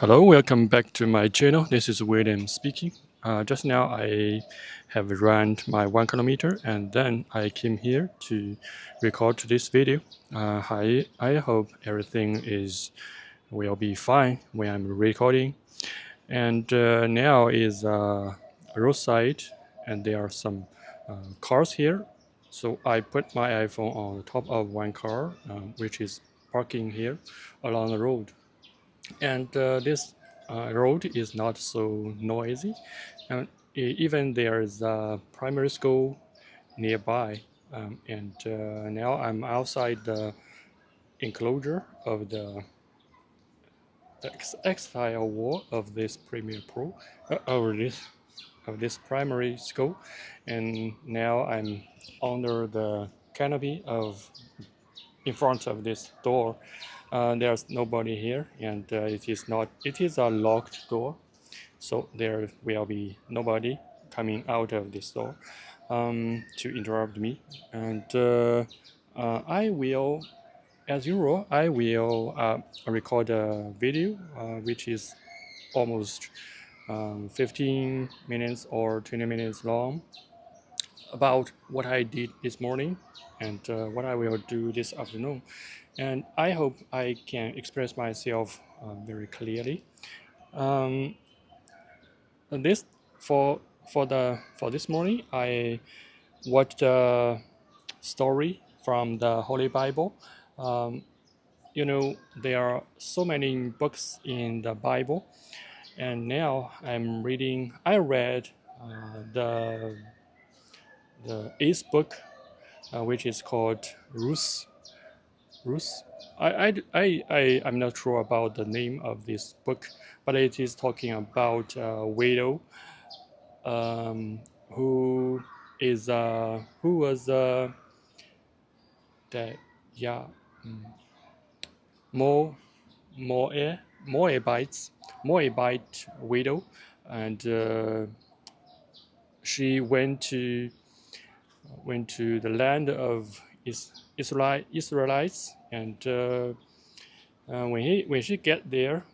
Hello, welcome back to my channel. This is William speaking. Just now I have run my 1 kilometer and then I came here to record this video. I hope everything will be fine when I'm recording. And now is roadside and there are some cars here. So I put my iPhone on top of one car, which is parking here along the road. And this road is not so noisy, and even there is a primary school nearby. And now I'm outside the enclosure of the exterior wall of this premier pro over this of this primary school, and now I'm under the canopy of in front of this door. There's nobody here, and it is a locked door, so there will be nobody coming out of this door to interrupt me. And I will, as usual, I will record a video which is almost 15 minutes or 20 minutes long about what I did this morning and what I will do this afternoon. And I hope I can express myself very clearly. Um, this for this morning, I watched a story from the Holy Bible. Um, there are so many books in the Bible, and now I'm reading. I read the eighth book, which is called Ruth. Ruth. I'm not sure about the name of this book, but it is talking about a widow um, who who was the yeah mm, Mo Moe Moabite widow, and she went to the land of Israelites, and when she got there,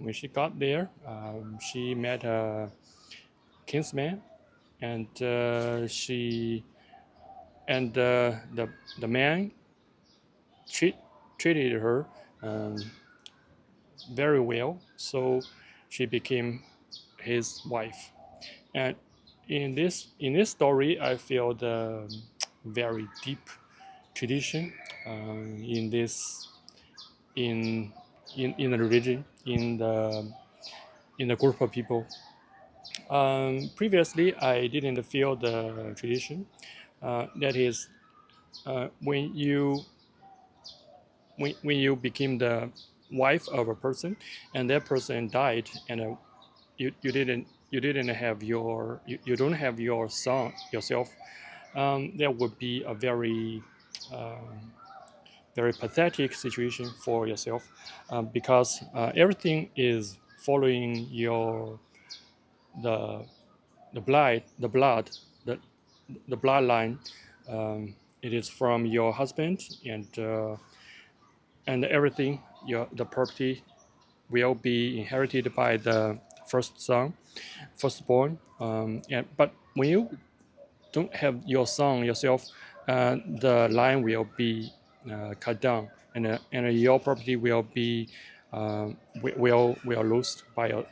she met a kinsman, and she and the man treated her um, very well, so she became his wife. And in this story, I feel the very deep tradition in this in the religion in the group of people. Previously, I didn't feel the tradition. That is, when you became the wife of a person, and that person died, and you didn't have you don't have your son yourself. That would be a um, very pathetic situation for yourself, because everything is following the the blood the the bloodline. It is from your husband, and everything the property will be inherited by the firstborn. But when you don't have your son yourself, the line will be cut down, and your property will be will lose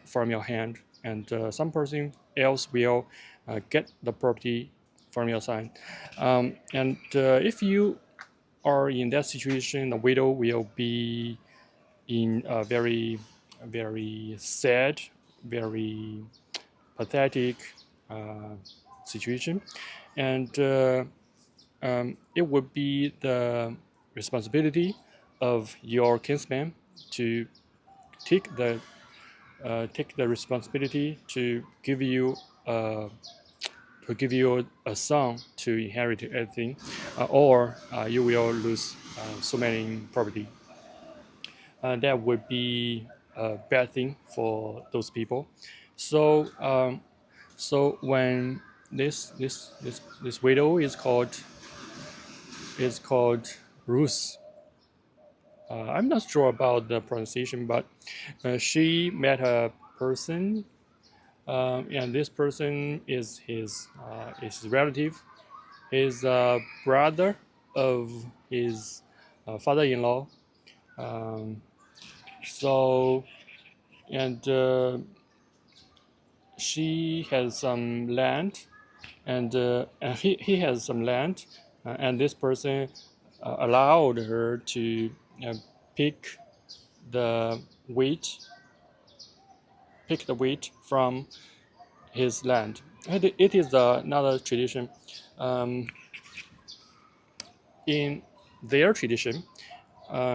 from your hand, and some person else will get the property from your side. And if you are in that situation, the widow will be in a very sad, very pathetic uh, situation, and it would be the responsibility of your kinsman to take the responsibility uh, to give you a son to inherit everything, or you will lose so many property. That would be a bad thing for those people. So so when this widow is called Ruth. I'm not sure about the pronunciation, but she met person, and this person is his relative, his brother of his father-in-law. Um, so and she has some land, and he has some land, and this person allowed her to uh, pick the wheat, pick the wheat from his land. And it is another tradition. Um, in their tradition,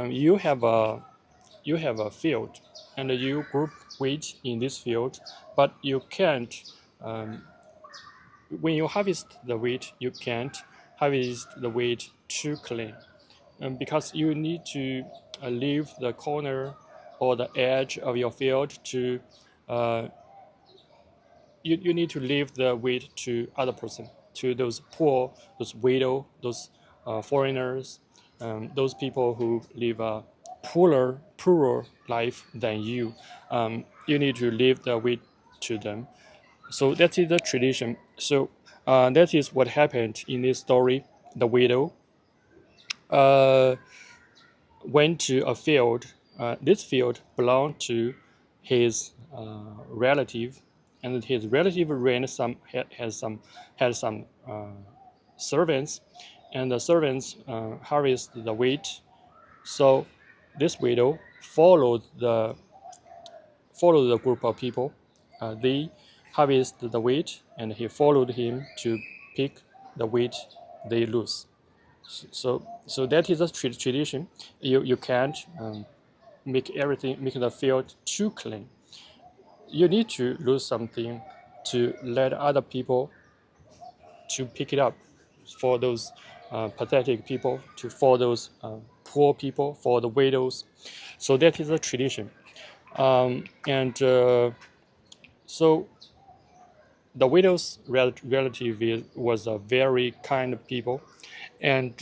you have a field, and you group wheat in this field, but you can't. Um, when you harvest the wheat, you can't harvest the wheat too clean, because you need to leave the corner or the edge of your field to uh, you need to leave the wheat to other person, to those poor, those widow, those foreigners, those people who live a poorer life than you. You need to leave the wheat to them. So that is the tradition. So that is what happened in this story. The widow uh, went to a field. This field belonged to his relative, and his relative ran some had some servants, and the servants harvested the wheat. So this widow followed the group of people. They harvested the wheat, and he followed him to pick the wheat they lose. So that is a tradition. You can't make the field too clean. You need to lose something to let other people to pick it up, for those pathetic people, for those poor people, for the widows. So that is a tradition. And so the widow's relative was a very kind of people, and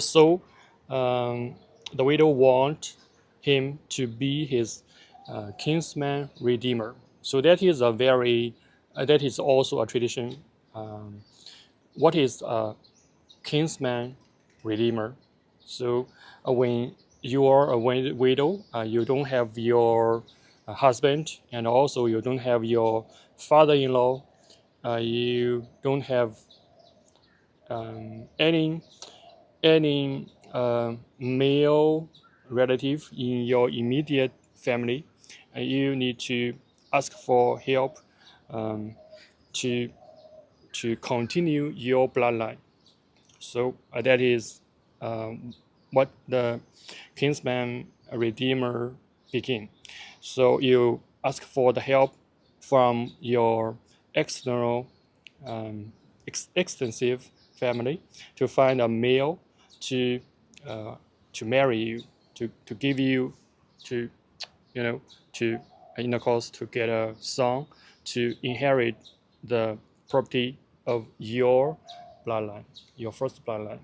so the widow want him to be his kinsman redeemer. So that is a very that is also a tradition. What is a kinsman redeemer? So when you are a widow, you don't have your husband, and also you don't have your father-in-law. You don't have any male relative in your immediate family. You need to ask for help um, to continue your bloodline. So that is what the kinsman redeemer begin. So you ask for the help from your external extensive family to find a male to uh, marry you, to give you, to to in the course to get a son to inherit the property of your bloodline, your first bloodline.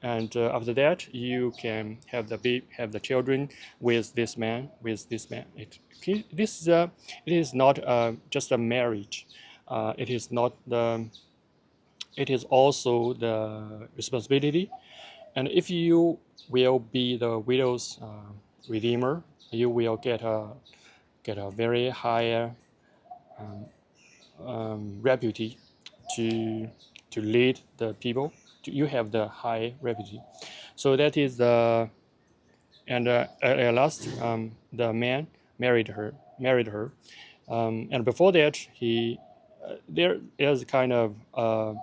And after that, you can have the children with this man, it is not just a marriage. It is not the it is also the responsibility. And if you will be the widow's redeemer, you will get a very high reputation to lead the people. You have the high reputation. So that is the and at last the man married her, and before that there is kind of a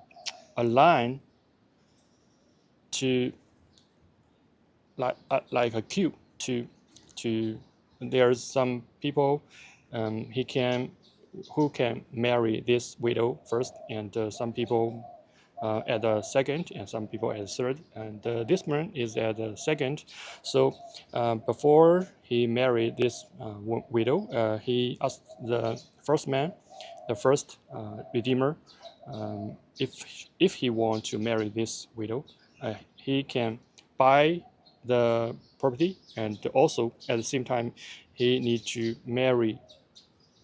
line to like a queue to there's some people he can who can marry this widow first, and some people at the second, and some people at the third, and this man is at the second. So before he married this widow, he asked the first man, the first redeemer, if he want to marry this widow, he can buy the property, and also at the same time he needs to marry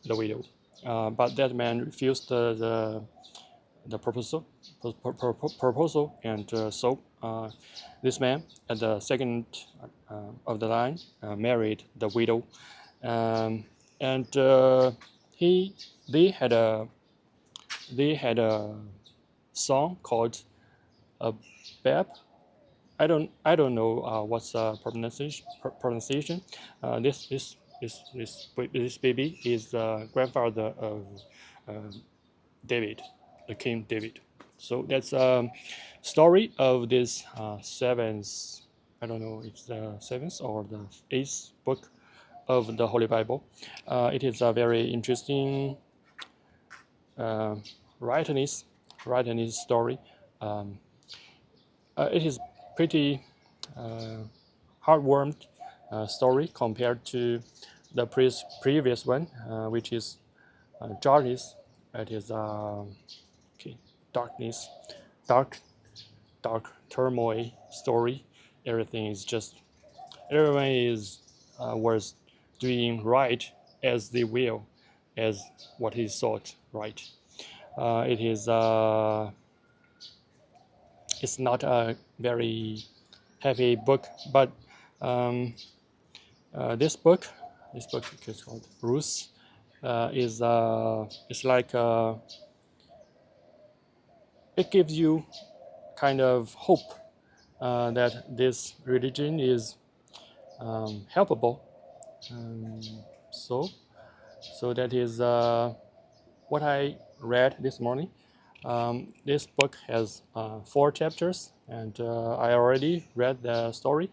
the widow. But that man refused the proposal, and so this man at the second of the line married the widow, um, and he they had a song called a Bab. I don't know what's the pronunciation. This baby is the grandfather of uh, David, the King David. So that's a story of this seventh. I don't know if it's the seventh or the eighth book of the Holy Bible. It is a very interesting uh, writiness, story. Um, it is pretty heartwarmed story compared to the previous one, which is Judges. It is okay, darkness, dark, turmoil story. Everything is just everyone is was doing right as they will, as what he thought right. It is it's not a very heavy book, but um, this book is called Ruth. Is it's like it gives you kind of hope that this religion is helpable. Um, so so that is what I read this morning. This book has 4 chapters, and I already read the story.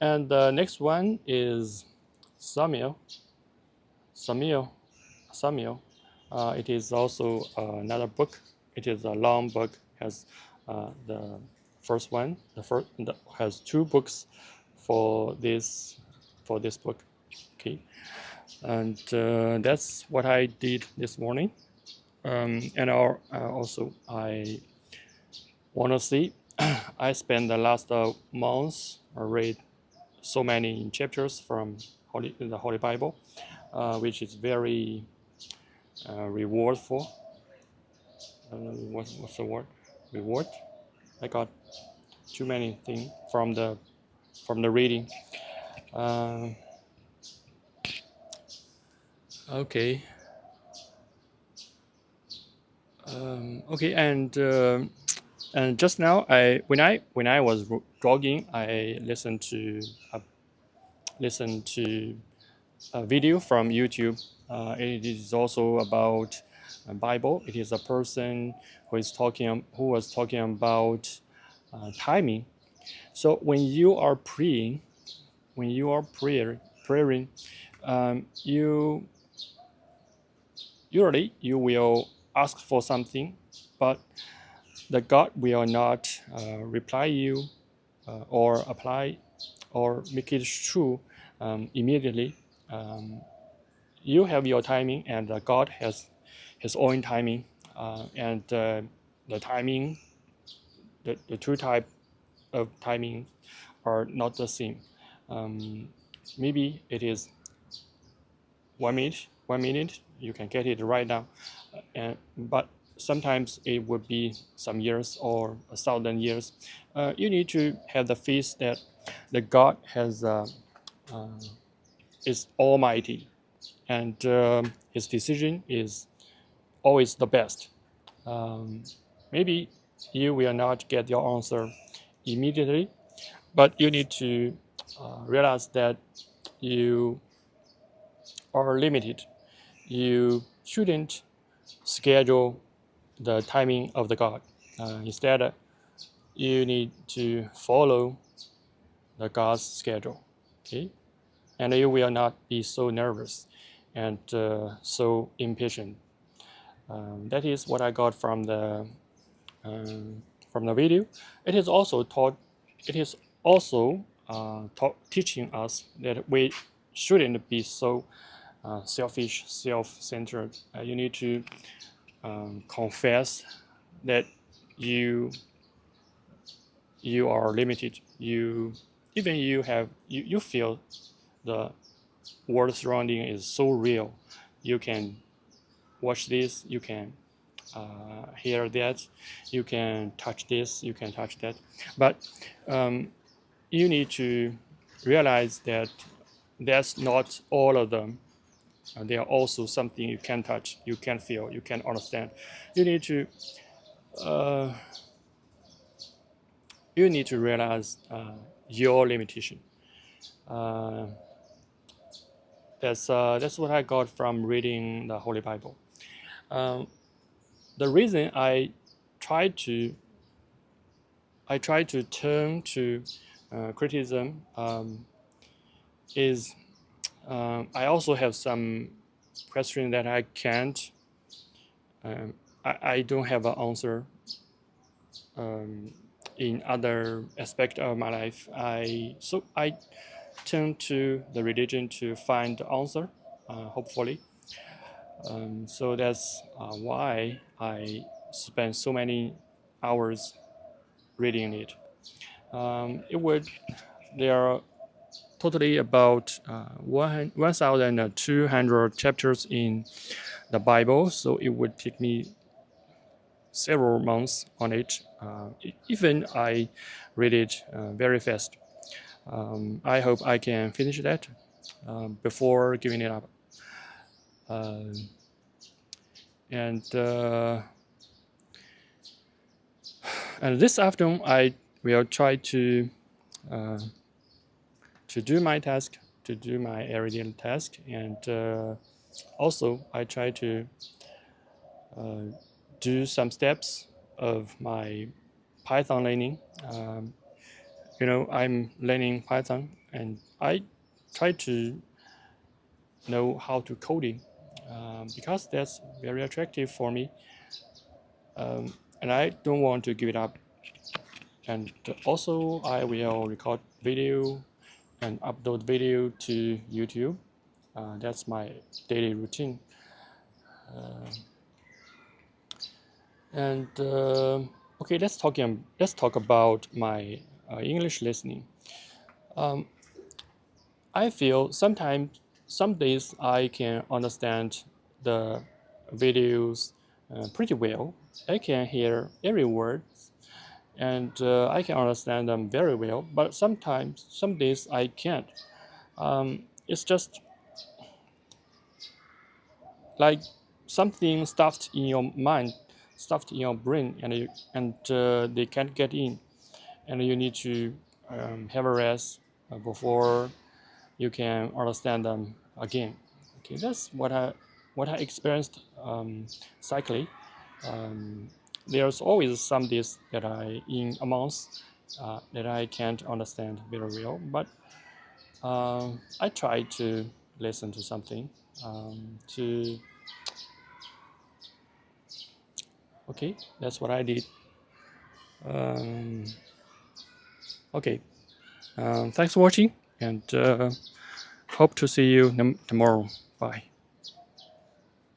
And the next one is Samuel. Samuel. Samuel. It is also another book. It is a long book. Has the first one. Has 2 books for this book. Okay, and that's what I did this morning. And also I want to see. I spent the last months read so many chapters from the Holy Bible, which is very rewardful. What's the word? Reward. I got too many things from the reading. Uh, okay. Okay, and just now, when I was jogging, I listened to a video from YouTube. It is also about a Bible. It is a person who was talking about timing. So when you are praying, you usually you will ask for something, but the God will not reply you or apply or make it true immediately. You have your timing, and God has His own timing, and the timing, the 2 type of timing are not the same. Maybe it is 1 minute, 1 minute, you can get it right now, but sometimes it would be some years or 1,000 years. You need to have the faith that the God is almighty, and His decision is always the best. Maybe you will not get your answer immediately, but you need to realize that you are limited. You shouldn't schedule the timing of the God. Instead, you need to follow the God's schedule. Okay, and you will not be so nervous and so impatient. That is what I got from the video. It is also taught. It is also teaching us that we shouldn't be so selfish, self-centered. You need to confess that you are limited. even you feel the world surrounding is so real, you can watch this, you can hear that, you can touch this, you can touch that, but you need to realize that that's not all of them. There are also something you can touch, you can feel, you can understand. You need to uh, you need to realize your limitation. Uh, that's what I got from reading the Holy Bible. Um, the reason I try to turn to criticism is I also have some questions that I can't. I don't have an answer um, in other aspect of my life. I turn to the religion to find the answer, hopefully. So that's why I spend so many hours reading it. It would there are totally about 1,200 chapters in the Bible, so it would take me several months on it. Even I read it very fast. I hope I can finish that before giving it up. Uh, and and this afternoon, I will try uh, to do my task, to do my everyday task, and also I try to uh, do some steps of my Python learning. I'm learning Python, and I try to know how to coding because that's very attractive for me, and I don't want to give it up. And also, I will record video and upload video to YouTube. That's my daily routine. And okay, let's talk about my English listening. Um, I feel sometimes some days I can understand the videos pretty well. I can hear every word and I can understand them very well. But sometimes some days I can't. It's just like something stuffed in your mind, stuffed in your brain, and they can't get in, and you need to have a rest before you can understand them again. Okay, that's what I experienced cycling. Um, there's always some days that I in a month that I can't understand very well, but I try to listen to something to okay, that's what I did. Um, okay, thanks for watching, and hope to see you tomorrow. Bye.